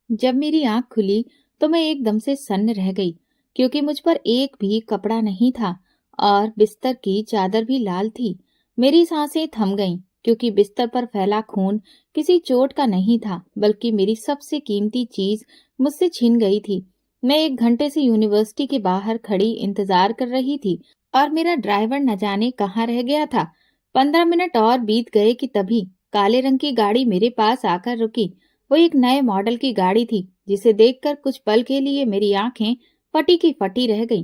जब मेरी आंख खुली तो मैं एकदम से सन्न रह गई, क्योंकि मुझ पर एक भी कपड़ा नहीं था और बिस्तर की चादर भी लाल थी। मेरी सांसें थम गईं, क्योंकि बिस्तर पर फैला खून किसी चोट का नहीं था, बल्कि मेरी सबसे कीमती चीज मुझसे छिन गई थी। मैं 1 घंटे से यूनिवर्सिटी के बाहर खड़ी इंतजार कर रही थी और मेरा ड्राइवर न जाने कहाँ रह गया था। 15 मिनट और बीत गए कि तभी काले रंग की गाड़ी मेरे पास आकर रुकी। वो एक नए मॉडल की गाड़ी थी, जिसे देखकर कुछ पल के लिए मेरी आंखें फटी की फटी रह गईं,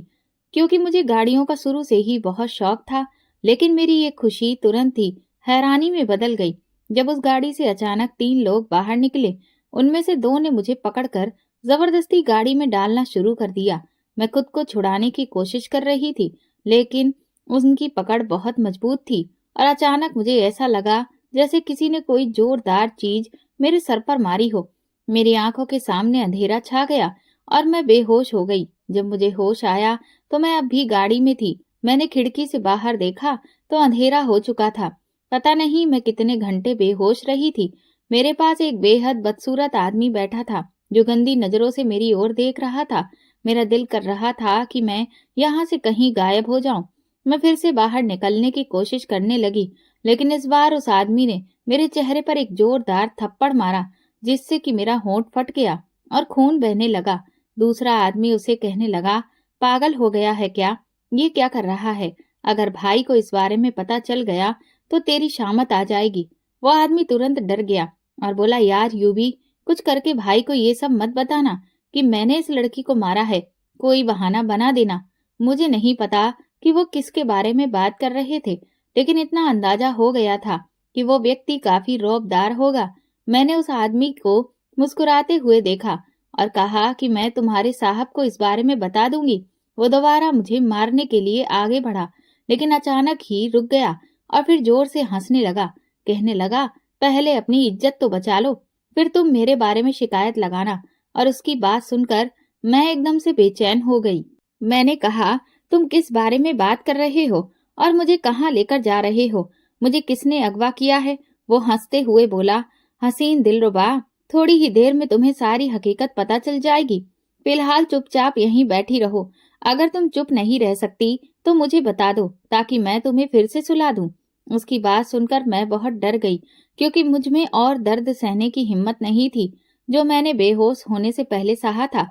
क्योंकि मुझे गाड़ियों का शुरू से ही बहुत शौक था। लेकिन मेरी ये खुशी तुरंत ही हैरानी में बदल गई जब उस गाड़ी से अचानक 3 लोग बाहर निकले। उनमें से 2 ने मुझे पकड़कर जबरदस्ती गाड़ी में डालना शुरू कर दिया। मैं खुद को छुड़ाने की कोशिश कर रही थी, लेकिन उनकी पकड़ बहुत मजबूत थी और अचानक मुझे ऐसा लगा जैसे किसी ने कोई जोरदार चीज मेरे सर पर मारी हो। मेरी आंखों के सामने अंधेरा छा गया और मैं बेहोश हो गई। जब मुझे होश आया तो मैं अब भी गाड़ी में थी। मैंने खिड़की से बाहर देखा तो अंधेरा हो चुका था। पता नहीं मैं कितने घंटे बेहोश रही थी। मेरे पास एक बेहद बदसूरत आदमी बैठा था, जो गंदी नजरों से मेरी ओर देख रहा था। मेरा दिल कर रहा था कि मैं यहाँ से कहीं गायब हो जाऊं। मैं फिर से बाहर निकलने की कोशिश करने लगी, लेकिन इस बार उस आदमी ने मेरे चेहरे पर एक जोरदार थप्पड़ मारा, जिससे कि मेरा होंठ फट गया और खून बहने लगा। दूसरा आदमी उसे कहने लगा, पागल हो गया है क्या? ये क्या कर रहा है? अगर भाई को इस बारे में पता चल गया तो तेरी शामत आ जाएगी। वो आदमी तुरंत डर गया और बोला, यार यूबी, कुछ करके भाई को ये सब मत बताना कि मैंने इस लड़की को मारा है। कोई बहाना बना देना। मुझे नहीं पता कि वो किसके बारे में बात कर रहे थे, लेकिन इतना अंदाजा हो गया था कि वो व्यक्ति काफी रौबदार होगा। मैंने उस आदमी को मुस्कुराते हुए देखा और कहा कि मैं तुम्हारे साहब को इस बारे में बता दूंगी। वो दोबारा मुझे मारने के लिए आगे बढ़ा, लेकिन अचानक ही रुक गया और फिर जोर से हंसने लगा। कहने लगा, पहले अपनी इज्जत तो बचा लो, फिर तुम मेरे बारे में शिकायत लगाना। और उसकी बात सुनकर मैं एकदम से बेचैन हो गई। मैंने कहा, तुम किस बारे में बात कर रहे हो और मुझे कहाँ लेकर जा रहे हो? मुझे किसने अगवा किया है? वो हंसते हुए बोला, हसीन दिलरुबा, थोड़ी ही देर में तुम्हें सारी हकीकत पता चल जाएगी। फिलहाल चुपचाप यहीं बैठी रहो। अगर तुम चुप नहीं रह सकती तो मुझे बता दो, ताकि मैं तुम्हें फिर से सुला दूं। उसकी बात सुनकर मैं बहुत डर गई, क्योंकि मुझ में और दर्द सहने की हिम्मत नहीं थी जो मैंने बेहोश होने से पहले सहा था।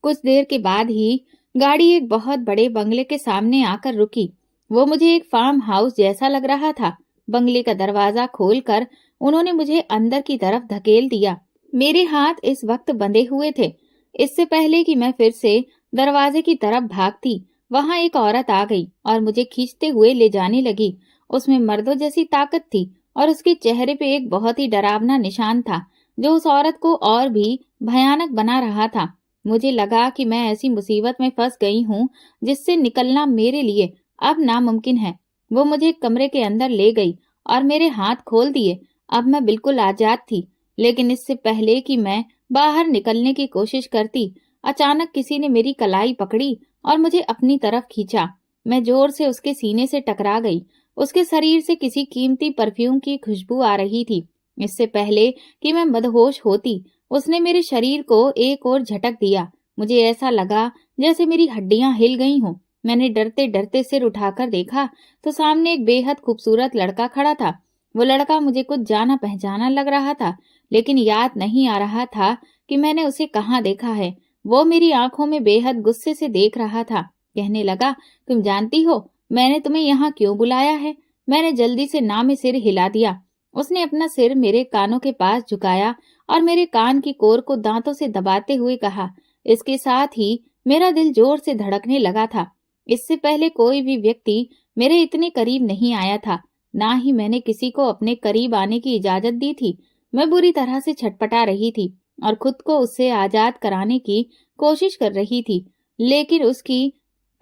कुछ देर के बाद ही गाड़ी एक बहुत बड़े बंगले के सामने आकर रुकी। वो मुझे एक फार्म हाउस जैसा लग रहा था। बंगले का दरवाजा खोलकर उन्होंने मुझे अंदर की तरफ धकेल दिया। मेरे हाथ इस वक्त बंधे हुए थे। इससे पहले कि मैं फिर से दरवाजे की तरफ भागती, वहां एक औरत आ गई और मुझे खींचते हुए ले जाने लगी। उसमें मर्दों जैसी ताकत थी और उसके चेहरे पे एक बहुत ही डरावना निशान था, जो उस औरत को और भी भयानक बना रहा था। मुझे लगा कि मैं ऐसी मुसीबत में फंस गई हूँ जिससे निकलना मेरे लिए अब नामुमकिन है। वो मुझे कमरे के अंदर ले गई और मेरे हाथ खोल दिए। अब मैं बिल्कुल आजाद थी। लेकिन इससे पहले कि मैं बाहर निकलने की कोशिश करती, अचानक किसी ने मेरी कलाई पकड़ी और मुझे अपनी तरफ खींचा। मैं जोर से उसके सीने से टकरा गई। उसके शरीर से किसी कीमती परफ्यूम की खुशबू आ रही थी। इससे पहले कि मैं मदहोश होती, उसने मेरे शरीर को एक ओर झटक दिया। मुझे ऐसा लगा जैसे मेरी हड्डियां हिल गई हों। मैंने डरते डरते सिर उठाकर देखा तो सामने एक बेहद खूबसूरत लड़का खड़ा था। वो लड़का मुझे कुछ जाना पहचाना लग रहा था, लेकिन याद नहीं आ रहा था कि मैंने उसे कहाँ देखा है। वो मेरी आंखों में बेहद गुस्से से देख रहा था। कहने लगा, तुम जानती हो मैंने तुम्हें यहाँ क्यों बुलाया है? मैंने जल्दी से ना में सिर हिला दिया। उसने अपना सिर मेरे कानों के पास झुकाया और मेरे कान की कोर को दांतों से दबाते हुए कहा। इसके साथ ही मेरा दिल जोर से धड़कने लगा था। इससे पहले कोई भी व्यक्ति मेरे इतने करीब नहीं आया था, ना ही मैंने किसी को अपने करीब आने की इजाजत दी थी। मैं बुरी तरह से छटपटा रही थी और खुद को उससे आजाद कराने की कोशिश कर रही थी, लेकिन उसकी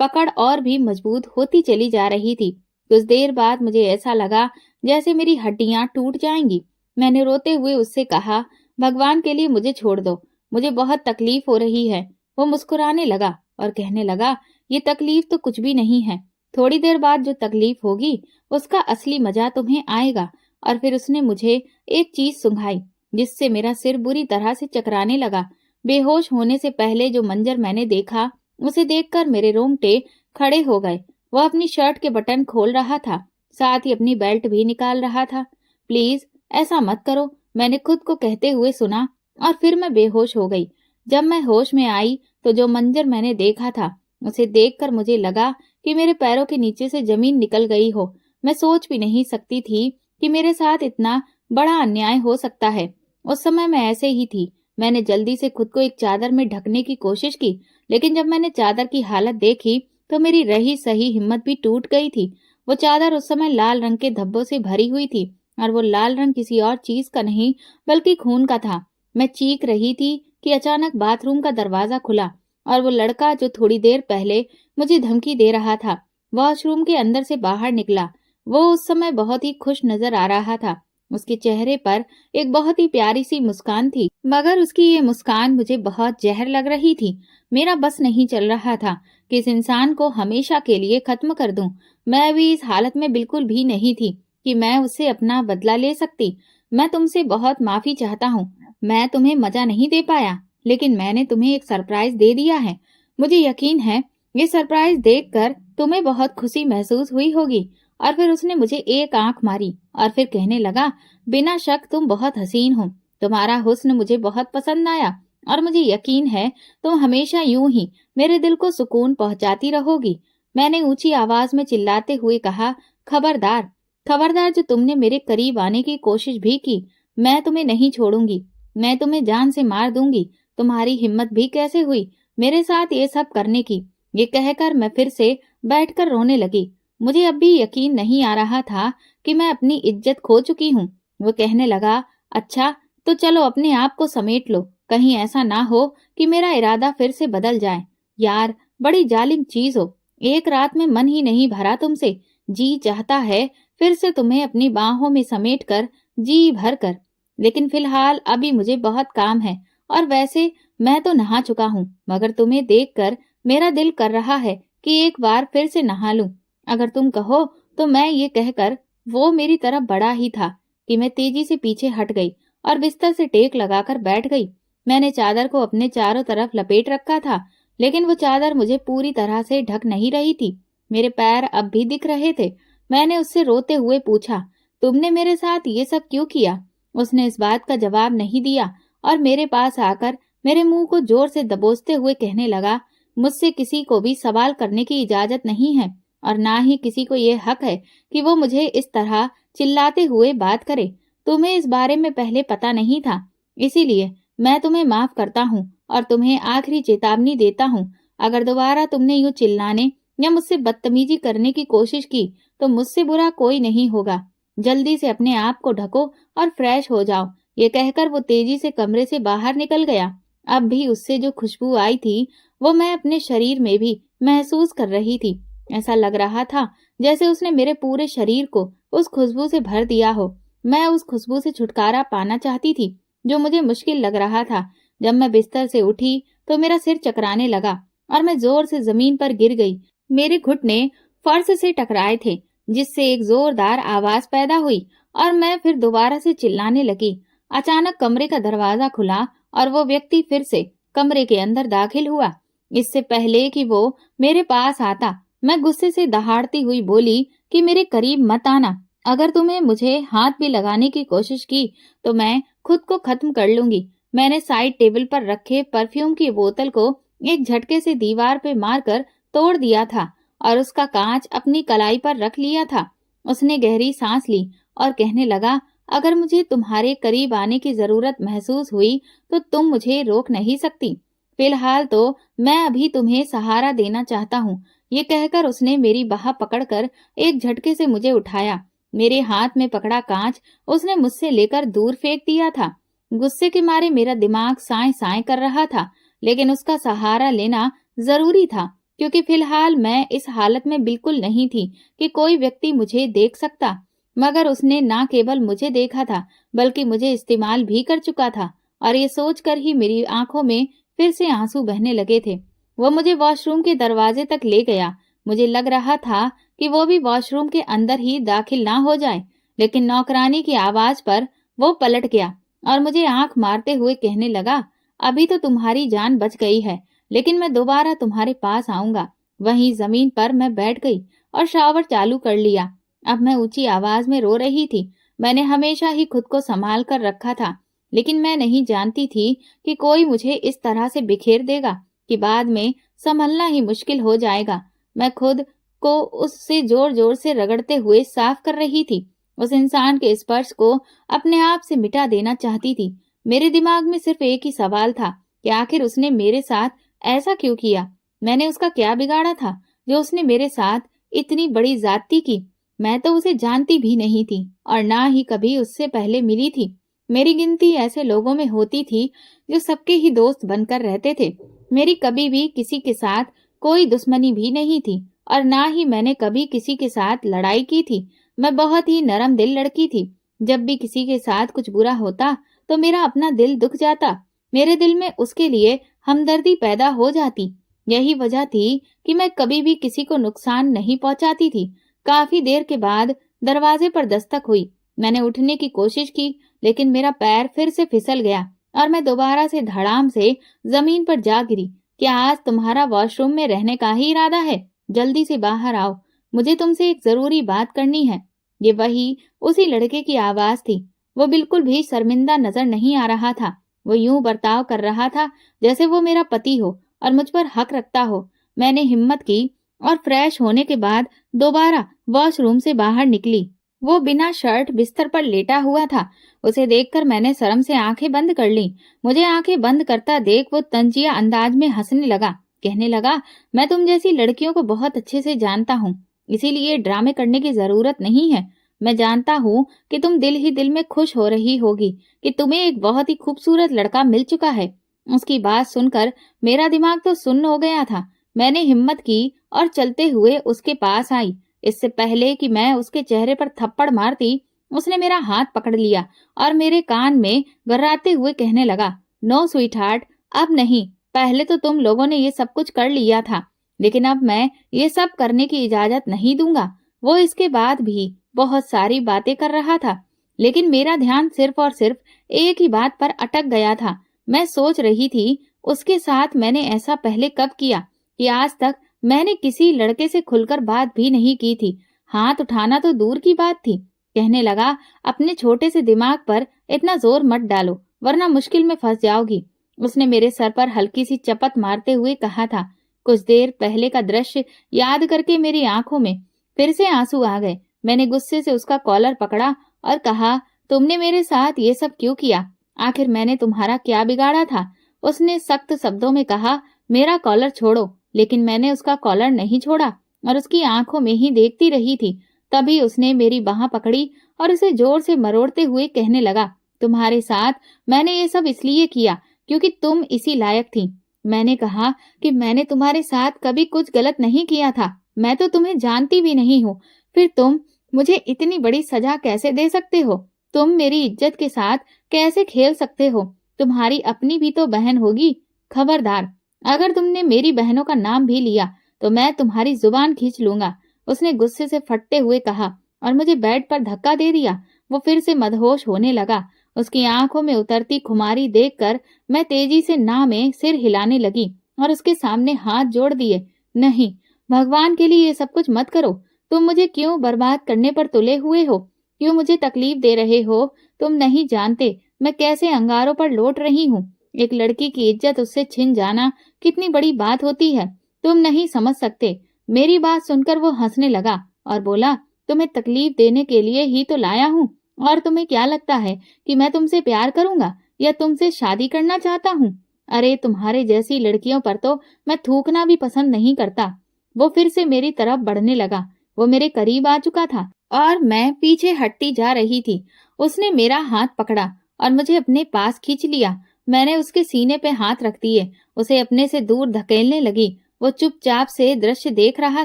पकड़ और भी मजबूत होती चली जा रही थी। कुछ देर बाद मुझे ऐसा लगा जैसे मेरी हड्डियां टूट जाएंगी। मैंने रोते हुए उससे कहा, भगवान के लिए मुझे छोड़ दो, मुझे बहुत तकलीफ हो रही है। वो मुस्कुराने लगा और कहने लगा, ये तकलीफ तो कुछ भी नहीं है। थोड़ी देर बाद जो तकलीफ होगी उसका असली मजा तुम्हें आएगा। और फिर उसने मुझे एक चीज सुंघाई, जिससे मेरा सिर बुरी तरह से चकराने लगा। बेहोश होने से पहले जो मंजर मैंने देखा, उसे देखकर मेरे रोंगटे खड़े हो गए। वह अपनी शर्ट के बटन खोल रहा था, साथ ही अपनी बेल्ट भी निकाल रहा था। प्लीज ऐसा मत करो, मैंने खुद को कहते हुए सुना, और फिर मैं बेहोश हो गई। जब मैं होश में आई तो जो मंजर मैंने देखा था, उसे देखकर मुझे लगा कि मेरे पैरों के नीचे से जमीन निकल गई हो। मैं सोच भी नहीं सकती थी कि मेरे साथ इतना बड़ा अन्याय हो सकता है। उस समय मैं ऐसे ही थी। मैंने जल्दी से खुद को एक चादर में ढकने की कोशिश की, लेकिन जब मैंने चादर की हालत देखी तो मेरी रही सही हिम्मत भी टूट गई थी। वो चादर उस समय लाल रंग के धब्बों से भरी हुई थी, और वो लाल रंग किसी और चीज का नहीं बल्कि खून का था। मैं चीख रही थी कि अचानक बाथरूम का दरवाजा खुला, और वो लड़का जो थोड़ी देर पहले मुझे धमकी दे रहा था, वॉशरूम के अंदर से बाहर निकला। वो उस समय बहुत ही खुश नजर आ रहा था। उसके चेहरे पर एक बहुत ही प्यारी सी मुस्कान थी, मगर उसकी ये मुस्कान मुझे बहुत जहर लग रही थी। मेरा बस नहीं चल रहा था कि इस इंसान को हमेशा के लिए खत्म कर दूं। मैं अभी इस हालत में बिल्कुल भी नहीं थी कि मैं उससे अपना बदला ले सकती। मैं तुमसे बहुत माफी चाहता हूँ। मैं तुम्हें मजा नहीं दे पाया, लेकिन मैंने तुम्हें एक सरप्राइज दे दिया है। मुझे यकीन है ये सरप्राइज देखकर तुम्हें बहुत खुशी महसूस हुई होगी। और फिर उसने मुझे एक आंख मारी और फिर कहने लगा, बिना शक तुम बहुत हसीन हो। तुम्हारा हुस्न मुझे बहुत पसंद आया, और मुझे यकीन है तुम हमेशा यूं ही मेरे दिल को सुकून पहुंचाती रहोगी। मैंने ऊंची आवाज में चिल्लाते हुए कहा, खबरदार, खबरदार, जो तुमने मेरे करीब आने की कोशिश भी की, मैं तुम्हें नहीं छोड़ूंगी। मैं तुम्हें जान से मार दूंगी। तुम्हारी हिम्मत भी कैसे हुई मेरे साथ ये सब करने की। ये कहकर मैं फिर से बैठकर रोने लगी। मुझे अब भी यकीन नहीं आ रहा था कि मैं अपनी इज्जत खो चुकी हूँ। वो कहने लगा, अच्छा तो चलो अपने आप को समेट लो, कहीं ऐसा ना हो कि मेरा इरादा फिर से बदल जाए। यार, बड़ी जालिम चीज हो। एक रात में मन ही नहीं भरा तुमसे। जी चाहता है फिर से तुम्हें अपनी बाहों में समेट कर जी भर कर, लेकिन फिलहाल अभी मुझे बहुत काम है। और वैसे मैं तो नहा चुका हूँ, मगर तुम्हें देखकर मेरा दिल कर रहा है कि एक बार फिर से नहा लूं। अगर तुम कहो तो मैं ये कहकर वो मेरी तरफ बढ़ा ही था कि मैं तेजी से पीछे हट गई और बिस्तर से टेक लगाकर बैठ गई। मैंने चादर को अपने चारों तरफ लपेट रखा था, लेकिन वो चादर मुझे पूरी तरह से ढक नहीं रही थी। मेरे पैर अब भी दिख रहे थे। मैंने उससे रोते हुए पूछा, तुमने मेरे साथ ये सब क्यों किया? उसने इस बात का जवाब नहीं दिया और मेरे पास आकर मेरे मुंह को जोर से दबोचते हुए कहने लगा, मुझसे किसी को भी सवाल करने की इजाजत नहीं है, और ना ही किसी को ये हक है कि वो मुझे इस तरह चिल्लाते हुए बात करे। तुम्हें इस बारे में पहले पता नहीं था, इसीलिए मैं तुम्हें माफ करता हूँ और तुम्हें आखिरी चेतावनी देता हूँ। अगर दोबारा तुमने यूं चिल्लाने या मुझसे बदतमीजी करने की कोशिश की तो मुझसे बुरा कोई नहीं होगा। जल्दी से अपने आप को ढको और फ्रेश हो जाओ। ये कहकर वो तेजी से कमरे से बाहर निकल गया। अब भी उससे जो खुशबू आई थी वो मैं अपने शरीर में भी महसूस कर रही थी। ऐसा लग रहा था जैसे उसने मेरे पूरे शरीर को उस खुशबू से भर दिया हो। मैं उस खुशबू से छुटकारा पाना चाहती थी, जो मुझे मुश्किल लग रहा था। जब मैं बिस्तर से उठी तो मेरा सिर चकराने लगा और मैं जोर से जमीन पर गिर गई। मेरे घुटने फर्श से टकराए थे, जिससे एक जोरदार आवाज पैदा हुई और मैं फिर दोबारा से चिल्लाने लगी। अचानक कमरे का दरवाजा खुला और वो व्यक्ति फिर से कमरे के अंदर दाखिल हुआ। इससे पहले कि वो मेरे पास आता, मैं गुस्से से दहाड़ती हुई बोली कि मेरे करीब मत आना। अगर तुम्हें मुझे हाथ भी लगाने की कोशिश की तो मैं खुद को खत्म कर लूंगी। मैंने साइड टेबल पर रखे परफ्यूम की बोतल को एक झटके से दीवार पे मारकर तोड़ दिया था और उसका कांच अपनी कलाई पर रख लिया था। उसने गहरी सांस ली और कहने लगा, अगर मुझे तुम्हारे करीब आने की जरूरत महसूस हुई तो तुम मुझे रोक नहीं सकती। फिलहाल तो मैं अभी तुम्हें सहारा देना चाहता हूँ। ये कहकर उसने मेरी बाह पकड़कर एक झटके से मुझे उठाया। मेरे हाथ में पकड़ा कांच उसने मुझसे लेकर दूर फेंक दिया था। गुस्से के मारे मेरा दिमाग साए साए कर रहा था, लेकिन उसका सहारा लेना जरूरी था, क्योंकि फिलहाल मैं इस हालत में बिल्कुल नहीं थी कि कोई व्यक्ति मुझे देख सकता। मगर उसने न केवल मुझे देखा था, बल्कि मुझे इस्तेमाल भी कर चुका था, और ये सोचकर ही मेरी आंखों में फिर से आंसू बहने लगे थे। वो मुझे वॉशरूम के दरवाजे तक ले गया। मुझे लग रहा था कि वो भी वॉशरूम के अंदर ही दाखिल ना हो जाए, लेकिन नौकरानी की आवाज पर वो पलट गया और मुझे आंख मारते हुए कहने लगा, अभी तो तुम्हारी जान बच गई है, लेकिन मैं दोबारा तुम्हारे पास आऊंगा। वहीं जमीन पर मैं बैठ गई और शावर चालू कर लिया। अब मैं ऊंची आवाज में रो रही थी। मैंने हमेशा ही खुद को संभाल कर रखा था, लेकिन मैं नहीं जानती थी कि कोई मुझे इस तरह से बिखेर देगा कि बाद में संभलना ही मुश्किल हो जाएगा। मैं खुद को उससे जोर जोर से रगड़ते हुए साफ कर रही थी। उस इंसान के स्पर्श को अपने आप से मिटा देना चाहती थी। मेरे दिमाग में सिर्फ एक ही सवाल था कि आखिर उसने मेरे साथ ऐसा क्यों किया। मैंने उसका क्या बिगाड़ा था जो उसने मेरे साथ इतनी बड़ी ज्यादती की। मैं तो उसे जानती भी नहीं थी और ना ही कभी उससे पहले मिली थी। मेरी गिनती ऐसे लोगों में होती थी जो सबके ही दोस्त बनकर रहते थे। मेरी कभी भी किसी के साथ कोई दुश्मनी भी नहीं थी और ना ही मैंने कभी किसी के साथ लड़ाई की थी। मैं बहुत ही नरम दिल लड़की थी। जब भी किसी के साथ कुछ बुरा होता तो मेरा अपना दिल दुख जाता। मेरे दिल में उसके लिए हमदर्दी पैदा हो जाती। यही वजह थी कि मैं कभी भी किसी को नुकसान नहीं पहुंचाती थी। काफी देर के बाद दरवाजे पर दस्तक हुई। मैंने उठने की कोशिश की, लेकिन मेरा पैर फिर से फिसल गया और मैं दोबारा से धड़ाम से जमीन पर जा गिरी। क्या आज तुम्हारा वॉशरूम में रहने का ही इरादा है? जल्दी से बाहर आओ, मुझे तुमसे एक जरूरी बात करनी है। ये वही उसी लड़के की आवाज थी। वो बिल्कुल भी शर्मिंदा नजर नहीं आ रहा था। वो यूं बर्ताव कर रहा था जैसे वो मेरा पति हो और मुझ पर हक रखता हो। मैंने हिम्मत की और फ्रेश होने के बाद दोबारा वॉशरूम से बाहर निकली। वो बिना शर्ट बिस्तर पर लेटा हुआ था। उसे देखकर मैंने शर्म से आंखें बंद कर ली। मुझे आंखें बंद करता देख वो तंजिया अंदाज में हंसने लगा। कहने लगा, मैं तुम जैसी लड़कियों को बहुत अच्छे से जानता हूँ, इसीलिए ड्रामे करने की जरूरत नहीं है। मैं जानता हूँ कि तुम दिल ही दिल में खुश हो रही होगी कि तुम्हें एक बहुत ही खूबसूरत लड़का मिल चुका है। उसकी बात सुनकर मेरा दिमाग तो सुन्न हो गया था। मैंने हिम्मत की और चलते हुए उसके पास आई। इससे पहले कि मैं उसके चेहरे पर थप्पड़ मारती, उसने मेरा हाथ पकड़ लिया और मेरे कान में गर्राते हुए कहने लगा, नो स्वीट हार्ट, अब नहीं। पहले तो तुम लोगों ने ये सब कुछ कर लिया था, लेकिन अब मैं ये सब करने की इजाजत नहीं दूंगा। वो इसके बाद भी बहुत सारी बातें कर रहा था, लेकिन मेरा ध्यान सिर्फ और सिर्फ एक ही बात पर अटक गया था। मैं सोच रही थी, उसके साथ मैंने ऐसा पहले कब किया कि आज तक मैंने किसी लड़के से खुलकर बात भी नहीं की थी। हाथ उठाना तो दूर की बात थी। कहने लगा, अपने छोटे से दिमाग पर इतना जोर मत डालो, वरना मुश्किल में फंस जाओगी। उसने मेरे सर पर हल्की सी चपत मारते हुए कहा था। कुछ देर पहले का दृश्य याद करके मेरी आंखों में फिर से आंसू आ गए। मैंने गुस्से से उसका कॉलर पकड़ा और कहा, तुमने मेरे साथ ये सब क्यों किया? आखिर मैंने तुम्हारा क्या बिगाड़ा था? उसने सख्त शब्दों में कहा, मेरा कॉलर छोड़ो। लेकिन मैंने उसका कॉलर नहीं छोड़ा और उसकी आंखों में ही देखती रही थी। तभी उसने मेरी बाह पकड़ी और उसे जोर से मरोड़ते हुए कहने लगा, तुम्हारे साथ मैंने ये सब इसलिए किया क्योंकि तुम इसी लायक थी। मैंने कहा कि मैंने तुम्हारे साथ कभी कुछ गलत नहीं किया था। मैं तो तुम्हें जानती भी नहीं हूँ, फिर तुम मुझे इतनी बड़ी सजा कैसे दे सकते हो? तुम मेरी इज्जत के साथ कैसे खेल सकते हो? तुम्हारी अपनी भी तो बहन होगी। खबरदार, अगर तुमने मेरी बहनों का नाम भी लिया तो मैं तुम्हारी जुबान खींच लूंगा। उसने गुस्से से फटते हुए कहा और मुझे बेड पर धक्का दे दिया। वो फिर से मदहोश होने लगा। उसकी आंखों में उतरती खुमारी देखकर मैं तेजी से ना में सिर हिलाने लगी और उसके सामने हाथ जोड़ दिए। नहीं, भगवान के लिए ये सब कुछ मत करो। तुम मुझे क्यों बर्बाद करने पर तुले हुए हो? क्यों मुझे तकलीफ दे रहे हो? तुम नहीं जानते मैं कैसे अंगारों पर लौट रही हूँ। एक लड़की की इज्जत उससे छिन जाना कितनी बड़ी बात होती है, तुम नहीं समझ सकते। मेरी बात सुनकर वो हंसने लगा और बोला, तुम्हें तकलीफ देने के लिए ही तो लाया हूँ। और तुम्हें क्या लगता है कि मैं तुमसे प्यार करूंगा या तुमसे शादी करना चाहता हूँ? अरे, तुम्हारे जैसी लड़कियों पर तो मैं थूकना भी पसंद नहीं करता। वो फिर से मेरी तरफ बढ़ने लगा। वो मेरे करीब आ चुका था और मैं पीछे हटती जा रही थी। उसने मेरा हाथ पकड़ा और मुझे अपने पास खींच लिया। मैंने उसके सीने पे हाथ रख दिए, उसे अपने से दूर धकेलने लगी। वो चुपचाप से दृश्य देख रहा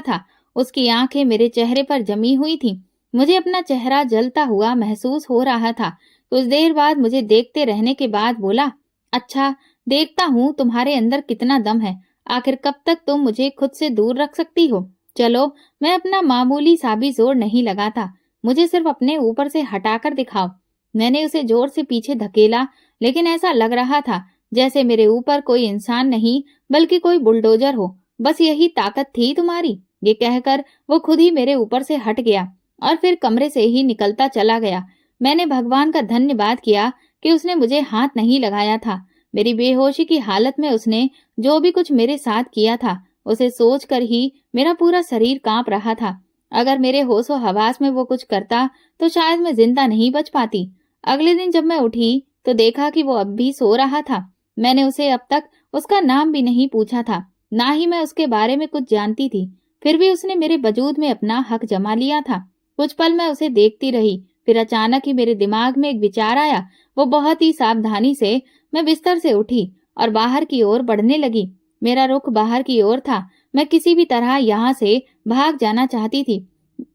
था। उसकी आंखें मेरे चेहरे पर जमी हुई थीं। मुझे अपना चेहरा जलता हुआ महसूस हो रहा था। कुछ देर बाद मुझे देखते रहने के बाद बोला, अच्छा, देखता हूँ तुम्हारे अंदर कितना दम है। आखिर कब तक तुम मुझे खुद से दूर रख सकती हो? चलो, मैं अपना मामूली सा भी जोर नहीं लगाता, मुझे सिर्फ अपने ऊपर से हटाकर दिखाओ। मैंने उसे जोर से पीछे धकेला, लेकिन ऐसा लग रहा था जैसे मेरे ऊपर कोई इंसान नहीं बल्कि कोई बुलडोजर हो। बस यही ताकत थी तुम्हारी। ये कहकर वो खुद ही मेरे ऊपर से हट गया और फिर कमरे से ही निकलता चला गया। मैंने भगवान का धन्यवाद किया कि उसने मुझे हाथ नहीं लगाया था। मेरी बेहोशी की हालत में उसने जो भी कुछ मेरे साथ किया था, उसे सोचकर ही मेरा पूरा शरीर कांप रहा था। अगर मेरे होशो हवास में वो कुछ करता तो शायद मैं जिंदा नहीं बच पाती। अगले दिन जब मैं उठी तो देखा कि वो अब भी सो रहा था। मैंने उसे अब तक उसका नाम भी नहीं पूछा था, ना ही मैं उसके बारे में कुछ जानती थी। फिर भी उसने मेरे वजूद में अपना हक जमा लिया था। कुछ पल मैं उसे देखती रही, फिर अचानक ही मेरे दिमाग में एक विचार आया। वो बहुत ही सावधानी से मैं बिस्तर से उठी और बाहर की ओर बढ़ने लगी। मेरा रुख बाहर की ओर था। मैं किसी भी तरह यहाँ से भाग जाना चाहती थी।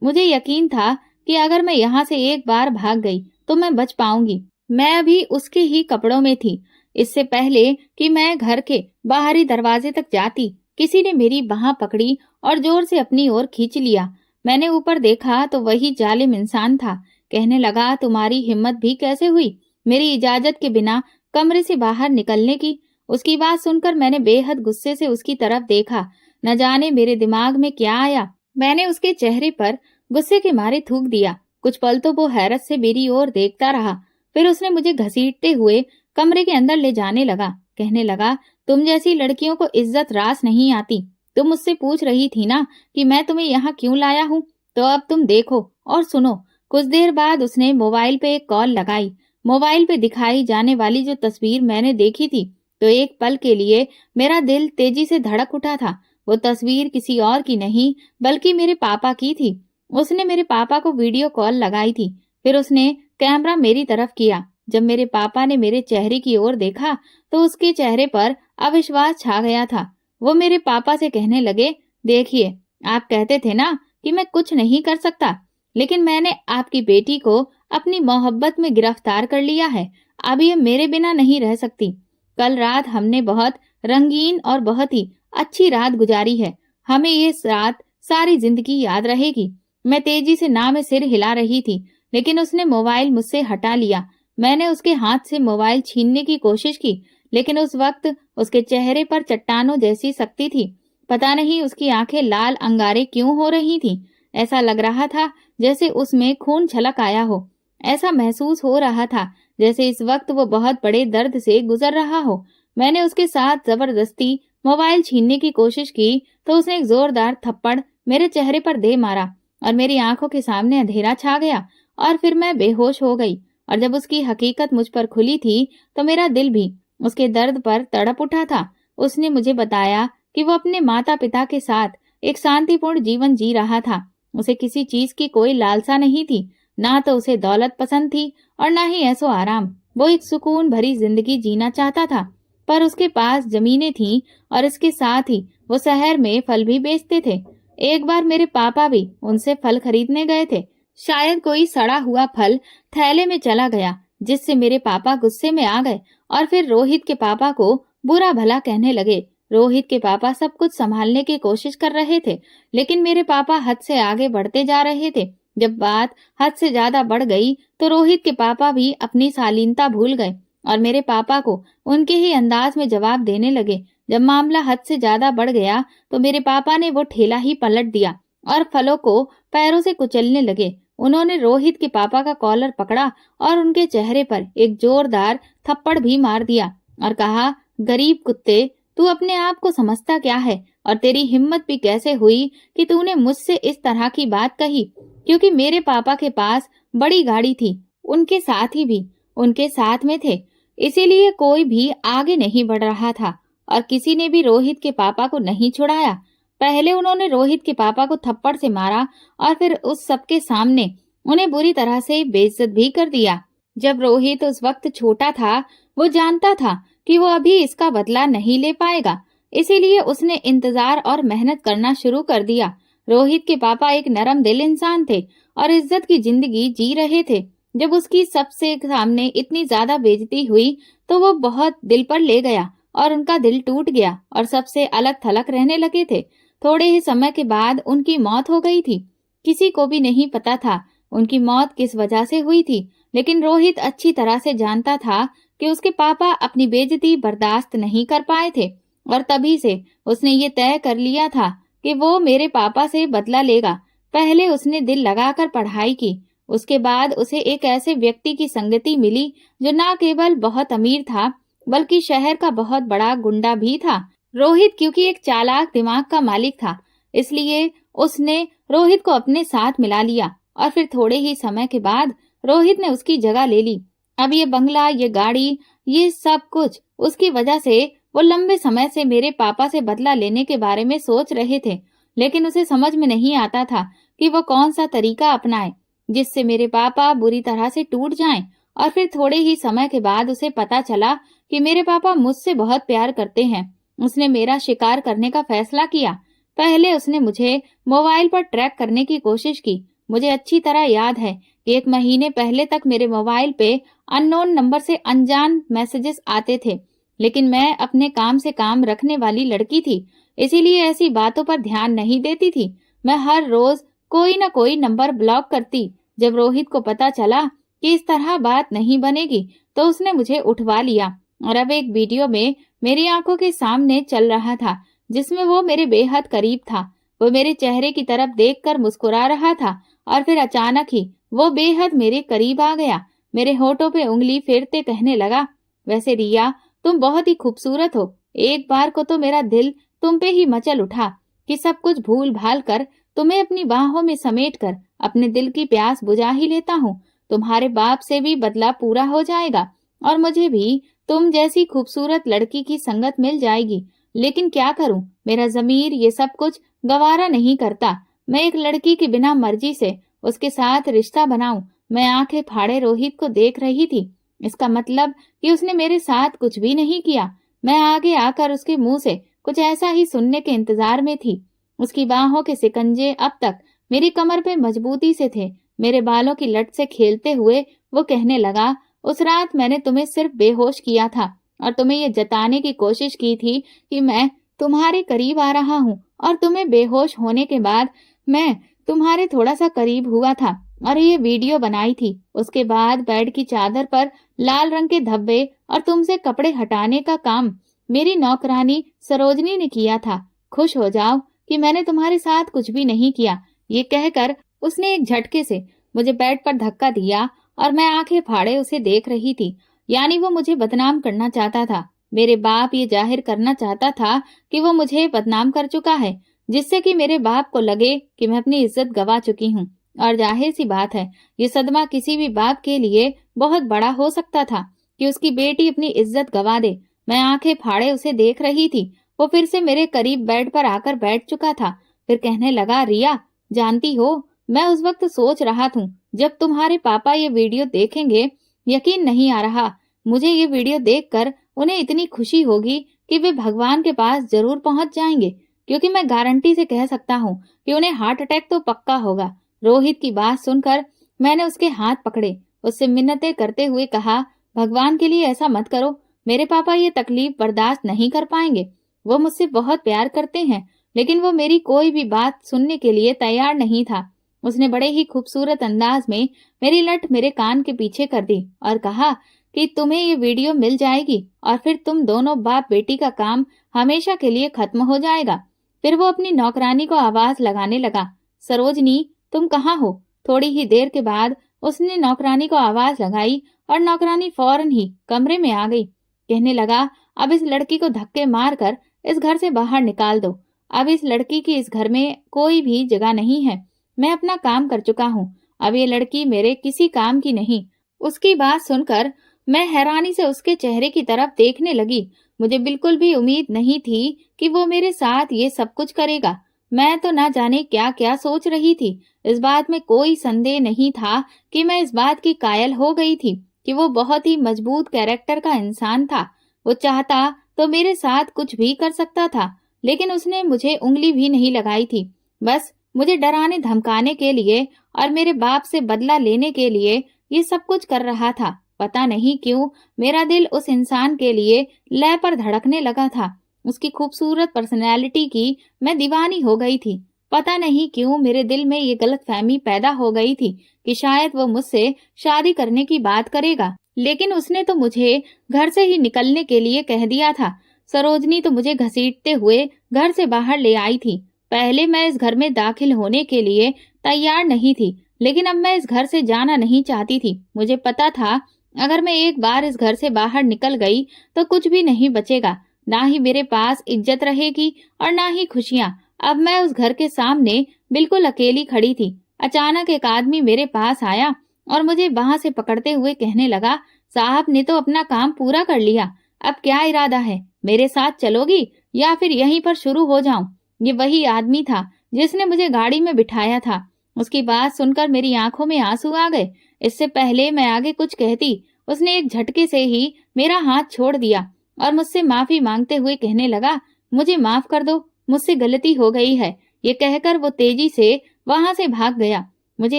मुझे यकीन था कि अगर मैं यहाँ से एक बार भाग गई तो मैं बच पाऊंगी। मैं अभी उसके ही कपड़ों में थी। इससे पहले कि मैं घर के बाहरी दरवाजे तक जाती, किसी ने मेरी बांह पकड़ी और जोर से अपनी ओर खींच लिया। मैंने ऊपर देखा तो वही जालिम इंसान था। कहने लगा, तुम्हारी हिम्मत भी कैसे हुई मेरी इजाजत के बिना कमरे से बाहर निकलने की। उसकी बात सुनकर मैंने बेहद गुस्से से उसकी तरफ देखा। न जाने मेरे दिमाग में क्या आया, मैंने उसके चेहरे पर गुस्से के मारे थूक दिया। कुछ पल तो वो हैरत से मेरी ओर देखता रहा, फिर उसने मुझे घसीटते हुए कमरे के अंदर ले जाने लगा। कहने लगा, तुम जैसी लड़कियों को इज्जत रास नहीं आती। तुम मुझसे पूछ रही थी ना कि मैं तुम्हें यहाँ क्यों लाया हूँ, तो अब तुम देखो और सुनो। कुछ देर बाद उसने मोबाइल पे एक कॉल लगाई। मोबाइल पे दिखाई जाने वाली जो तस्वीर मैंने देखी थी, तो एक पल के लिए मेरा दिल तेजी से धड़क उठा था। वो तस्वीर किसी और की नहीं बल्कि मेरे पापा की थी। उसने मेरे पापा को वीडियो कॉल लगाई थी। फिर उसने कैमरा मेरी तरफ किया। जब मेरे पापा ने मेरे चेहरे की ओर देखा तो उसके चेहरे पर अविश्वास छा गया था। वो मेरे पापा से कहने लगे, देखिए, आप कहते थे ना कि मैं कुछ नहीं कर सकता, लेकिन मैंने आपकी बेटी को अपनी मोहब्बत में गिरफ्तार कर लिया है। अब ये मेरे बिना नहीं रह सकती। कल रात हमने बहुत रंगीन और बहुत ही अच्छी रात गुजारी है। हमें ये रात सारी जिंदगी याद रहेगी। मैं तेजी से ना में सिर हिला रही थी, लेकिन उसने मोबाइल मुझसे हटा लिया। मैंने उसके हाथ से मोबाइल छीनने की कोशिश की, लेकिन उस वक्त उसके चेहरे पर चट्टानों जैसी सख्ती थी। पता नहीं उसकी आंखें लाल अंगारे क्यों हो रही थीं। ऐसा लग रहा था जैसे उसमें खून छलक आया हो। ऐसा महसूस हो रहा था जैसे इस वक्त वो बहुत बड़े दर्द से गुजर रहा हो। मैंने उसके साथ जबरदस्ती मोबाइल छीनने की कोशिश की तो उसने एक जोरदार थप्पड़ मेरे चेहरे पर दे मारा और मेरी आंखों के सामने अंधेरा छा गया और फिर मैं बेहोश हो गई। और जब उसकी हकीकत मुझ पर खुली थी तो मेरा दिल भी उसके दर्द पर तड़प उठा था। उसने मुझे बताया कि वो अपने माता पिता के साथ एक शांतिपूर्ण जीवन जी रहा था। उसे किसी चीज की कोई लालसा नहीं थी, ना तो उसे दौलत पसंद थी और ना ही ऐसो आराम। वो एक सुकून भरी जिंदगी जीना चाहता था। पर उसके पास जमीनें थीं और इसके साथ ही वो शहर में फल भी बेचते थे। एक बार मेरे पापा भी उनसे फल खरीदने गए थे। शायद कोई सड़ा हुआ फल थैले में चला गया, जिससे मेरे पापा गुस्से में आ गए और फिर रोहित के पापा को बुरा भला कहने लगे। रोहित के पापा सब कुछ संभालने की कोशिश कर रहे थे, लेकिन मेरे पापा हद से आगे बढ़ते जा रहे थे। जब बात हद से ज्यादा बढ़ गई तो रोहित के पापा भी अपनी शालीनता भूल गए और मेरे पापा को उनके ही अंदाज में जवाब देने लगे। जब मामला हद से ज्यादा बढ़ गया तो मेरे पापा ने वो ठेला ही पलट दिया और फलों को पैरों से कुचलने लगे। उन्होंने रोहित के पापा का कॉलर पकड़ा और उनके चेहरे पर एक जोरदार थप्पड़ भी मार दिया और कहा, गरीब कुत्ते, तू अपने आप को समझता क्या है और तेरी हिम्मत भी कैसे हुई कि तूने मुझसे इस तरह की बात कही। क्योंकि मेरे पापा के पास बड़ी गाड़ी थी, उनके साथी भी उनके साथ में थे, इसीलिए कोई भी आगे नहीं बढ़ रहा था और किसी ने भी रोहित के पापा को नहीं छुड़ाया। पहले उन्होंने रोहित के पापा को थप्पड़ से मारा और फिर उस सबके सामने उन्हें बुरी तरह से बेइज्जत भी कर दिया। जब रोहित उस वक्त छोटा था, वो जानता था कि वो अभी इसका बदला नहीं ले पाएगा, इसीलिए उसने इंतजार और मेहनत करना शुरू कर दिया। रोहित के पापा एक नरम दिल इंसान थे और इज्जत की जिंदगी जी रहे थे। जब उसकी सबसे सामने इतनी ज्यादा बेइज्जती हुई तो वो बहुत दिल पर ले गया और उनका दिल टूट गया और सबसे अलग थलग रहने लगे थे। थोड़े ही समय के बाद उनकी मौत हो गई थी। किसी को भी नहीं पता था उनकी मौत किस वजह से हुई थी, लेकिन रोहित अच्छी तरह से जानता था कि उसके पापा अपनी बेइज्जती बर्दाश्त नहीं कर पाए थे और तभी से उसने ये तय कर लिया था कि वो मेरे पापा से बदला लेगा। पहले उसने दिल लगाकर पढ़ाई की, उसके बाद उसे एक ऐसे व्यक्ति की संगति मिली जो न केवल बहुत अमीर था बल्कि शहर का बहुत बड़ा गुंडा भी था। रोहित क्योंकि एक चालाक दिमाग का मालिक था, इसलिए उसने रोहित को अपने साथ मिला लिया और फिर थोड़े ही समय के बाद रोहित ने उसकी जगह ले ली। अब ये बंगला, ये गाड़ी, ये सब कुछ उसकी वजह से वो लंबे समय से मेरे पापा से बदला लेने के बारे में सोच रहे थे, लेकिन उसे समझ में नहीं आता था कि वो कौन सा तरीका अपनाए जिससे मेरे पापा बुरी तरह से टूट जाएं। और फिर थोड़े ही समय के बाद उसे पता चला कि मेरे पापा मुझसे बहुत प्यार करते हैं। उसने मेरा शिकार करने का फैसला किया। पहले उसने मुझे मोबाइल पर ट्रैक करने की कोशिश की। मुझे अच्छी तरह याद है कि 1 महीने पहले तक मेरे मोबाइल पे अननोन नंबर से अनजान मैसेजेस आते थे, लेकिन मैं अपने काम से काम रखने वाली लड़की थी, इसीलिए ऐसी बातों पर ध्यान नहीं देती थी। मैं हर रोज कोई न कोई नंबर ब्लॉक करती। जब रोहित को पता चला कि इस तरह बात नहीं बनेगी तो उसने मुझे उठवा लिया और अब एक वीडियो में मेरी आंखों के सामने चल रहा था जिसमें वो मेरे बेहद करीब था। वो मेरे चेहरे की तरफ देखकर मुस्कुरा रहा था और फिर अचानक ही वो बेहद मेरे करीब आ गया। मेरे होठों पे उंगली फेरते कहने लगा, वैसे रिया, तुम बहुत ही खूबसूरत हो। एक बार को तो मेरा दिल तुम पे ही मचल उठा कि सब कुछ भूल भाल कर तुम्हें अपनी बाहों में समेट कर अपने दिल की प्यास बुझा ही लेता हूँ। तुम्हारे बाप से भी बदला पूरा हो जाएगा और मुझे भी तुम जैसी खूबसूरत लड़की की संगत मिल जाएगी। लेकिन क्या करूं, मेरा ज़मीर ये सब कुछ गवारा नहीं करता। मैं एक लड़की की बिना मर्जी से उसके साथ रिश्ता बनाऊं। मैं आंखें फाड़े रोहित को देख रही थी। इसका मतलब कि उसने मेरे साथ कुछ भी नहीं किया। मैं आगे आकर उसके मुंह से कुछ ऐसा ही सुनने के इंतजार में थी। उसकी बाहों के सिकंजे अब तक मेरी कमर पे मजबूती से थे। मेरे बालों की लट से खेलते हुए वो कहने लगा, उस रात मैंने तुम्हें सिर्फ बेहोश किया था और तुम्हें ये जताने की कोशिश की थी कि मैं तुम्हारे करीब आ रहा हूँ, और तुम्हें बेहोश होने के बाद मैं तुम्हारे थोड़ा सा करीब हुआ था और ये वीडियो बनाई थी। उसके बाद बेड की चादर पर लाल रंग के धब्बे और तुमसे कपड़े हटाने का काम मेरी नौकरानी सरोजनी ने किया था। खुश हो जाओ कि मैंने तुम्हारे साथ कुछ भी नहीं किया। ये कहकर उसने एक झटके से मुझे बेड पर धक्का दिया और मैं आंखें फाड़े उसे देख रही थी। यानी वो मुझे बदनाम करना चाहता था। मेरे बाप ये जाहिर करना चाहता था कि वो मुझे बदनाम कर चुका है, जिससे कि मेरे बाप को लगे कि मैं अपनी इज्जत गवा चुकी हूँ। और जाहिर सी बात है, ये सदमा किसी भी बाप के लिए बहुत बड़ा हो सकता था कि उसकी बेटी अपनी इज्जत गवा दे। मैं आंखें फाड़े उसे देख रही थी। वो फिर से मेरे करीब बेड पर आकर बैठ चुका था। फिर कहने लगा, रिया, जानती हो, मैं उस वक्त सोच रहा था जब तुम्हारे पापा ये वीडियो देखेंगे, यकीन नहीं आ रहा मुझे ये वीडियो देखकर उन्हें इतनी खुशी होगी कि वे भगवान के पास जरूर पहुंच जाएंगे, क्योंकि मैं गारंटी से कह सकता हूँ कि उन्हें हार्ट अटैक तो पक्का होगा। रोहित की बात सुनकर मैंने उसके हाथ पकड़े, उससे मिन्नतें करते हुए कहा, भगवान के लिए ऐसा मत करो। मेरे पापा ये तकलीफ बर्दाश्त नहीं कर पाएंगे। वो मुझसे बहुत प्यार करते हैं, लेकिन वो मेरी कोई भी बात सुनने के लिए तैयार नहीं था। उसने बड़े ही खूबसूरत अंदाज में मेरी लट मेरे कान के पीछे कर दी और कहा कि तुम्हें ये वीडियो मिल जाएगी और फिर तुम दोनों बाप बेटी का काम हमेशा के लिए खत्म हो जाएगा। फिर वो अपनी नौकरानी को आवाज लगाने लगा, सरोजनी, तुम कहाँ हो? थोड़ी ही देर के बाद उसने नौकरानी को आवाज लगाई और नौकरानी फौरन ही कमरे में आ गई। कहने लगा, अब इस लड़की को धक्के मारकर इस घर से बाहर निकाल दो। अब इस लड़की की इस घर में कोई भी जगह नहीं है। मैं अपना काम कर चुका हूँ। अब ये लड़की मेरे किसी काम की नहीं। उसकी बात सुनकर मैं हैरानी से उसके चेहरे की तरफ देखने लगी। मुझे बिल्कुल भी उम्मीद नहीं थी कि वो मेरे साथ ये सब कुछ करेगा। मैं तो ना जाने क्या क्या सोच रही थी। इस बात में कोई संदेह नहीं था कि मैं इस बात की कायल हो गई थी कि वो बहुत ही मजबूत कैरेक्टर का इंसान था। वो चाहता तो मेरे साथ कुछ भी कर सकता था, लेकिन उसने मुझे उंगली भी नहीं लगाई थी। बस मुझे डराने धमकाने के लिए और मेरे बाप से बदला लेने के लिए ये सब कुछ कर रहा था। पता नहीं क्यों मेरा दिल उस इंसान के लिए लय पर धड़कने लगा था। उसकी खूबसूरत पर्सनैलिटी की मैं दीवानी हो गई थी। पता नहीं क्यों मेरे दिल में ये गलतफहमी पैदा हो गई थी कि शायद वो मुझसे शादी करने की बात करेगा। लेकिन उसने तो मुझे घर से ही निकलने के लिए कह दिया था। सरोजनी तो मुझे घसीटते हुए घर से बाहर ले आई थी। पहले मैं इस घर में दाखिल होने के लिए तैयार नहीं थी, लेकिन अब मैं इस घर से जाना नहीं चाहती थी। मुझे पता था अगर मैं एक बार इस घर से बाहर निकल गई तो कुछ भी नहीं बचेगा, ना ही मेरे पास इज्जत रहेगी और ना ही खुशियां। अब मैं उस घर के सामने बिल्कुल अकेली खड़ी थी। अचानक एक आदमी मेरे पास आया और मुझे वहां से पकड़ते हुए कहने लगा, साहब ने तो अपना काम पूरा कर लिया, अब क्या इरादा है, मेरे साथ चलोगी या फिर यहीं पर शुरू हो जाऊं? ये वही आदमी था जिसने मुझे गाड़ी में बिठाया था। उसकी बात सुनकर मेरी आंखों में आंसू आ गए। इससे पहले मैं आगे कुछ कहती, उसने एक झटके से ही मेरा हाथ छोड़ दिया और मुझसे माफी मांगते हुए कहने लगा, मुझे माफ कर दो, मुझसे गलती हो गई है। ये कहकर वो तेजी से वहां से भाग गया। मुझे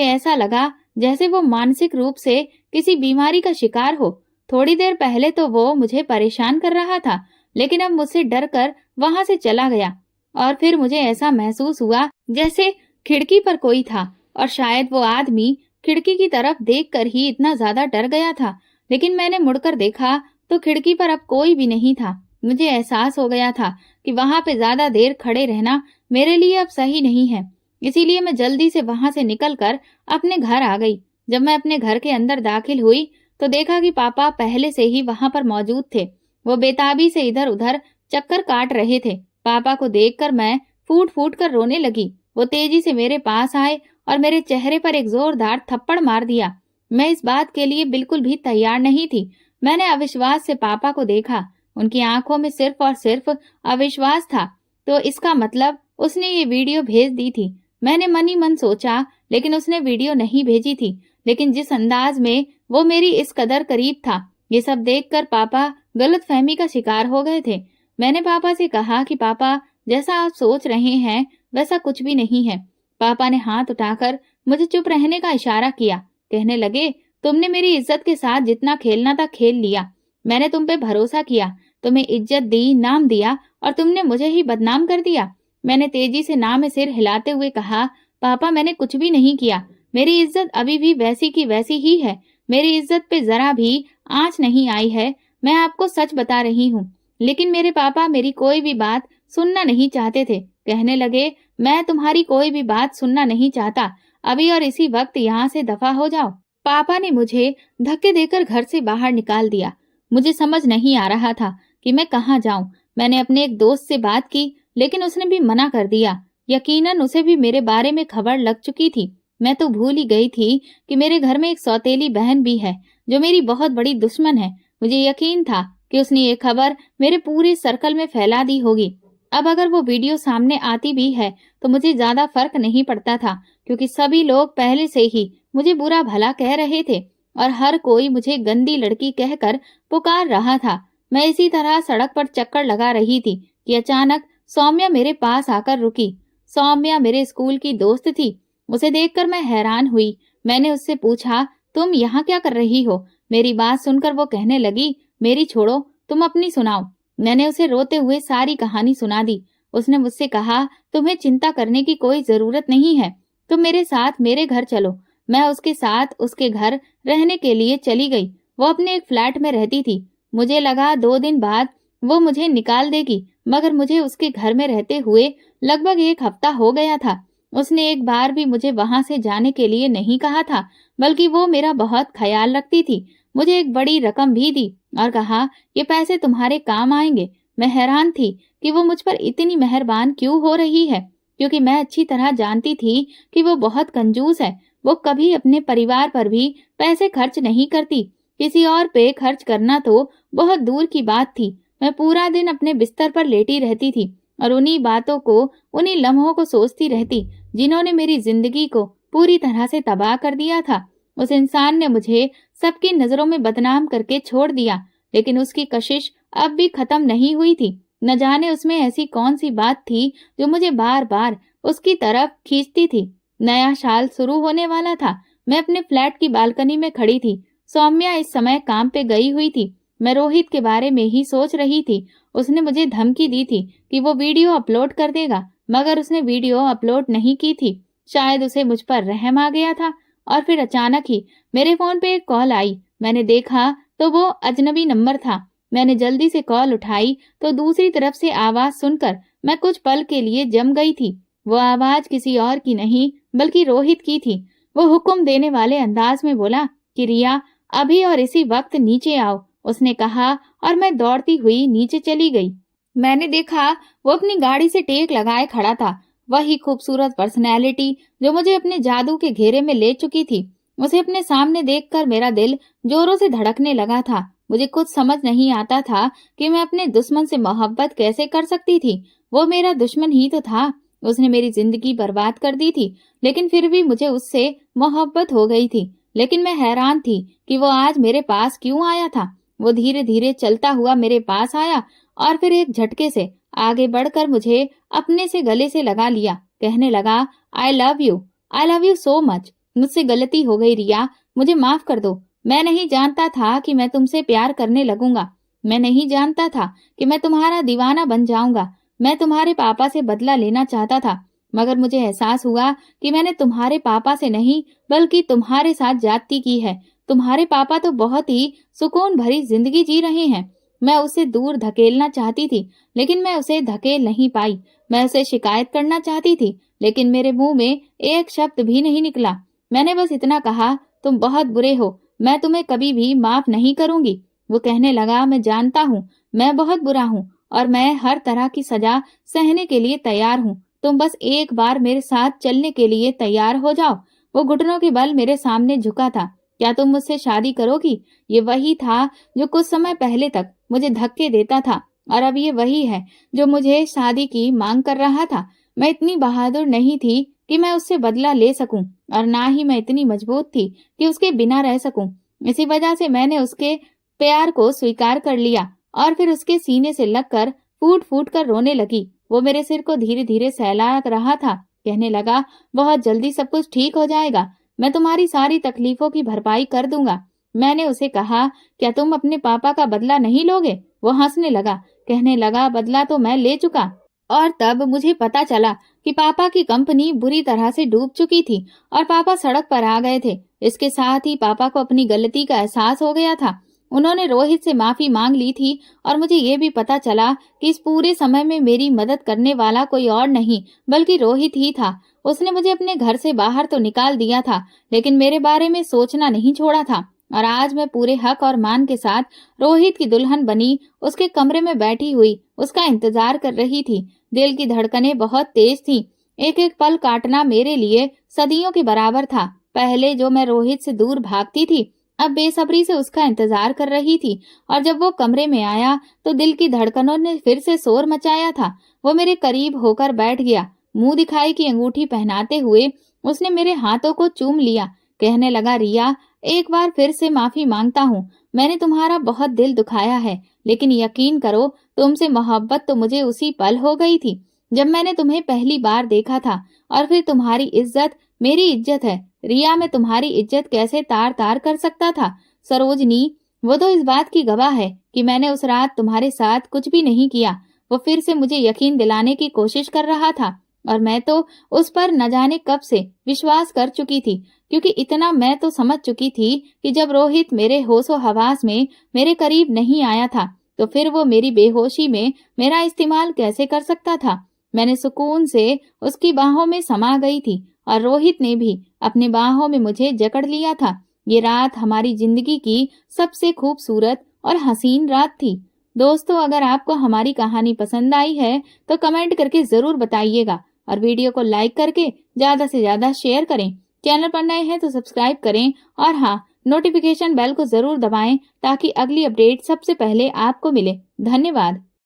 ऐसा लगा जैसे वो मानसिक रूप से किसी बीमारी का शिकार हो। थोड़ी देर पहले तो वो मुझे परेशान कर रहा था, लेकिन अब मुझसे डर कर वहां से चला गया। और फिर मुझे ऐसा महसूस हुआ जैसे खिड़की पर कोई था और शायद वो आदमी खिड़की की तरफ देखकर ही इतना ज्यादा डर गया था। लेकिन मैंने मुड़कर देखा तो खिड़की पर अब कोई भी नहीं था। मुझे एहसास हो गया था कि वहां पे ज्यादा देर खड़े रहना मेरे लिए अब सही नहीं है। इसीलिए मैं जल्दी से वहां से निकलकर अपने घर आ गई। जब मैं अपने घर के अंदर दाखिल हुई तो देखा कि पापा पहले से ही वहां पर मौजूद थे। वो बेताबी से इधर उधर चक्कर काट रहे थे। पापा को देखकर मैं फूट फूट कर रोने लगी। वो तेजी से मेरे पास आए और मेरे चेहरे पर एक जोरदार थप्पड़ मार दिया। मैं इस बात के लिए बिल्कुल भी तैयार नहीं थी। मैंने अविश्वास से पापा को देखा। उनकी आंखों में सिर्फ और सिर्फ अविश्वास था। तो इसका मतलब उसने ये वीडियो भेज दी थी। मैंने मन ही मन सोचा, लेकिन उसने वीडियो नहीं भेजी थी। लेकिन जिस अंदाज में वो मेरी इस कदर करीब था, ये सब देखकर पापा गलतफहमी का शिकार हो गए थे। मैंने पापा से कहा कि पापा, जैसा आप सोच रहे हैं वैसा कुछ भी नहीं है। पापा ने हाथ उठाकर मुझे चुप रहने का इशारा किया। कहने लगे, तुमने मेरी इज्जत के साथ जितना खेलना था खेल लिया। मैंने तुम पे भरोसा किया, तुम्हें इज्जत दी, नाम दिया और तुमने मुझे ही बदनाम कर दिया। मैंने तेजी से ना में सिर हिलाते हुए कहा, पापा मैंने कुछ भी नहीं किया। मेरी इज्जत अभी भी वैसी की वैसी ही है। मेरी इज्जत पे जरा भी आंच नहीं आई है। मैं आपको सच बता रही हूँ। लेकिन मेरे पापा मेरी कोई भी बात सुनना नहीं चाहते थे। कहने लगे, मैं तुम्हारी कोई भी बात सुनना नहीं चाहता। अभी और इसी वक्त यहाँ से दफा हो जाओ। पापा ने मुझे धक्के देकर घर से बाहर निकाल दिया। मुझे समझ नहीं आ रहा था कि मैं कहाँ जाऊं। मैंने अपने एक दोस्त से बात की, लेकिन उसने भी मना कर दिया। यकीनन उसे भी मेरे बारे में खबर लग चुकी थी। मैं तो भूल ही गई थी कि मेरे घर में एक सौतेली बहन भी है जो मेरी बहुत बड़ी दुश्मन है। मुझे यकीन था कि उसने ये खबर मेरे पूरे सर्कल में फैला दी होगी। अब अगर वो वीडियो सामने आती भी है तो मुझे ज्यादा फर्क नहीं पड़ता था, क्योंकि सभी लोग पहले से ही मुझे बुरा भला कह रहे थे और हर कोई मुझे गंदी लड़की कहकर पुकार रहा था। मैं इसी तरह सड़क पर चक्कर लगा रही थी कि अचानक सौम्या मेरे पास आकर रुकी। सौम्या मेरे स्कूल की दोस्त थी। उसे देखकर मैं हैरान हुई। मैंने उससे पूछा, तुम यहाँ क्या कर रही हो? मेरी बात सुनकर वो कहने लगी, मेरी छोड़ो, तुम अपनी सुनाओ। मैंने उसे रोते हुए सारी कहानी सुना दी। उसने मुझसे कहा, तुम्हें चिंता करने की कोई जरूरत नहीं है, तुम मेरे साथ मेरे घर चलो। मैं उसके साथ उसके घर रहने के लिए चली गई। वो अपने एक फ्लैट में रहती थी। मुझे लगा 2 दिन बाद वो मुझे निकाल देगी, मगर मुझे उसके घर में रहते हुए लगभग 1 हफ्ता हो गया था। उसने एक बार भी मुझे वहां से जाने के लिए नहीं कहा था, बल्कि वो मेरा बहुत ख्याल रखती थी। मुझे एक बड़ी रकम भी दी और कहा, ये पैसे तुम्हारे काम आएंगे। मैं हैरान थी कि वो मुझ पर इतनी मेहरबान क्यों हो रही है, क्योंकि मैं अच्छी तरह जानती थी कि वो बहुत कंजूस है। वो कभी अपने परिवार पर भी पैसे खर्च नहीं करती। किसी और पे खर्च करना तो बहुत दूर की बात थी। मैं पूरा दिन अपने बिस्तर पर लेटी रहती थी और उन्हीं बातों को, उन्हीं लम्हों को सोचती रहती जिन्होंने मेरी जिंदगी को पूरी तरह से तबाह कर दिया था। उस इंसान ने मुझे सबकी नजरों में बदनाम करके छोड़ दिया, लेकिन उसकी कशिश अब भी खत्म नहीं हुई थी। न जाने उसमें ऐसी कौन सी बात थी जो मुझे बार बार उसकी तरफ खींचती थी। नया साल शुरू होने वाला था। मैं अपने फ्लैट की बालकनी में खड़ी थी। सौम्या इस समय काम पे गई हुई थी। मैं रोहित के बारे में ही सोच रही थी। उसने मुझे धमकी दी थी कि वो वीडियो अपलोड कर देगा, मगर उसने वीडियो अपलोड नहीं की थी। शायद उसे मुझ पर रहम आ गया था। और फिर अचानक ही मेरे फोन पे एक कॉल आई। मैंने देखा तो वो अजनबी नंबर था। मैंने जल्दी से कॉल उठाई तो दूसरी तरफ से आवाज सुनकर मैं कुछ पल के लिए जम गई थी। वो आवाज किसी और की नहीं बल्कि रोहित की थी। वो हुक्म देने वाले अंदाज में बोला कि रिया, अभी और इसी वक्त नीचे आओ, उसने कहा, और मैं दौड़ती हुई नीचे चली गई। मैंने देखा वो अपनी गाड़ी से टेक लगाए खड़ा था। वही खूबसूरत पर्सनैलिटी जो मुझे अपने जादू के घेरे में ले चुकी थी। उसे अपने सामने देखकर मेरा दिल जोरों से धड़कने लगा था। मुझे कुछ समझ नहीं आता था कि मैं अपने दुश्मन से मोहब्बत कैसे कर सकती थी। वो मेरा दुश्मन ही तो था। उसने मेरी जिंदगी बर्बाद कर दी थी, लेकिन फिर भी मुझे उससे मोहब्बत हो गई थी। लेकिन मैं हैरान थी कि वो आज मेरे पास क्यों आया था। वो धीरे धीरे चलता हुआ मेरे पास आया और फिर एक झटके से आगे बढ़कर मुझे अपने से गले से लगा लिया। कहने लगा, I love you so much. मुझसे गलती हो गई रिया, मुझे माफ कर दो। मैं नहीं जानता था कि मैं तुमसे प्यार करने लगूंगा। मैं नहीं जानता था कि मैं तुम्हारा दीवाना बन जाऊंगा। मैं तुम्हारे पापा से बदला लेना चाहता था, मगर मुझे एहसास हुआ कि मैंने तुम्हारे पापा से नहीं बल्कि तुम्हारे साथ ज्यादती की है। तुम्हारे पापा तो बहुत ही सुकून भरी जिंदगी जी रहे हैं। मैं उसे दूर धकेलना चाहती थी, लेकिन मैं उसे धकेल नहीं पाई। मैं उसे शिकायत करना चाहती थी, लेकिन मेरे मुंह में एक शब्द भी नहीं निकला। मैंने बस इतना कहा, तुम बहुत बुरे हो, मैं तुम्हें कभी भी माफ नहीं करूंगी। वो कहने लगा, मैं जानता हूँ मैं बहुत बुरा हूँ और मैं हर तरह की सजा सहने के लिए तैयार हूँ। तुम बस एक बार मेरे साथ चलने के लिए तैयार हो जाओ। वो घुटनों के बल मेरे सामने झुका था। क्या तुम मुझसे शादी करोगी? ये वही था जो कुछ समय पहले तक मुझे धक्के देता था, और अब ये वही है जो मुझे शादी की मांग कर रहा था। मैं इतनी बहादुर नहीं थी कि मैं उससे बदला ले सकूं, और ना ही मैं इतनी मजबूत थी कि उसके बिना रह सकूं। इसी वजह से मैंने उसके प्यार को स्वीकार कर लिया और फिर उसके सीने से लगकर फूट फूट कर रोने लगी। वो मेरे सिर को धीरे धीरे सहला रहा था। कहने लगा, बहुत जल्दी सब कुछ ठीक हो जाएगा। मैं तुम्हारी सारी तकलीफों की भरपाई कर दूंगा। मैंने उसे कहा, क्या तुम अपने पापा का बदला नहीं लोगे? वो हंसने लगा। कहने लगा, बदला तो मैं ले चुका। और तब मुझे पता चला कि पापा की कंपनी बुरी तरह से डूब चुकी थी और पापा सड़क पर आ गए थे। इसके साथ ही पापा को अपनी गलती का एहसास हो गया था। उन्होंने रोहित से माफी मांग ली थी, और मुझे ये भी पता चला कि इस पूरे समय में मेरी मदद करने वाला कोई और नहीं बल्कि रोहित ही था। उसने मुझे अपने घर से बाहर तो निकाल दिया था, लेकिन मेरे बारे में सोचना नहीं छोड़ा था। और आज मैं पूरे हक और मान के साथ रोहित की दुल्हन बनी उसके कमरे में बैठी हुई उसका इंतजार कर रही थी। दिल की धड़कनें बहुत तेज थीं। एक एक पल काटना मेरे लिए सदियों के बराबर था। पहले जो मैं रोहित से दूर भागती थी, अब बेसब्री से उसका इंतजार कर रही थी। और जब वो कमरे में आया तो दिल की धड़कनों ने फिर से शोर मचाया था। वो मेरे करीब होकर बैठ गया। मुंह दिखाई की अंगूठी पहनाते हुए उसने मेरे हाथों को चूम लिया। कहने लगा, रिया, एक बार फिर से माफी मांगता हूँ। मैंने तुम्हारा बहुत दिल दुखाया है, लेकिन यकीन करो, तुमसे मोहब्बत तो मुझे उसी पल हो गई थी जब मैंने तुम्हें पहली बार देखा था। और फिर तुम्हारी इज्जत मेरी इज्जत है। रिया, मैं तुम्हारी इज्जत कैसे तार तार कर सकता था? सरोजनी, वो तो इस बात की गवाह है कि मैंने उस रात तुम्हारे साथ कुछ भी नहीं किया। वो फिर से मुझे यकीन दिलाने की कोशिश कर रहा था, और मैं तो उस पर न जाने कब से विश्वास कर चुकी थी, क्योंकि इतना मैं तो समझ चुकी थी कि जब रोहित मेरे होशो हवास में मेरे करीब नहीं आया था, तो फिर वो मेरी बेहोशी में मेरा इस्तेमाल कैसे कर सकता था। मैंने सुकून से उसकी बाहों में समा गई थी, और रोहित ने भी अपनी बाहों में मुझे जकड़ लिया था। ये रात हमारी जिंदगी की सबसे खूबसूरत और हसीन रात थी। दोस्तों, अगर आपको हमारी कहानी पसंद आई है तो कमेंट करके जरूर बताइएगा, और वीडियो को लाइक करके ज्यादा से ज्यादा शेयर करें। चैनल पर नए हैं तो सब्सक्राइब करें, और हाँ, नोटिफिकेशन बेल को जरूर दबाएं ताकि अगली अपडेट सबसे पहले आपको मिले। धन्यवाद।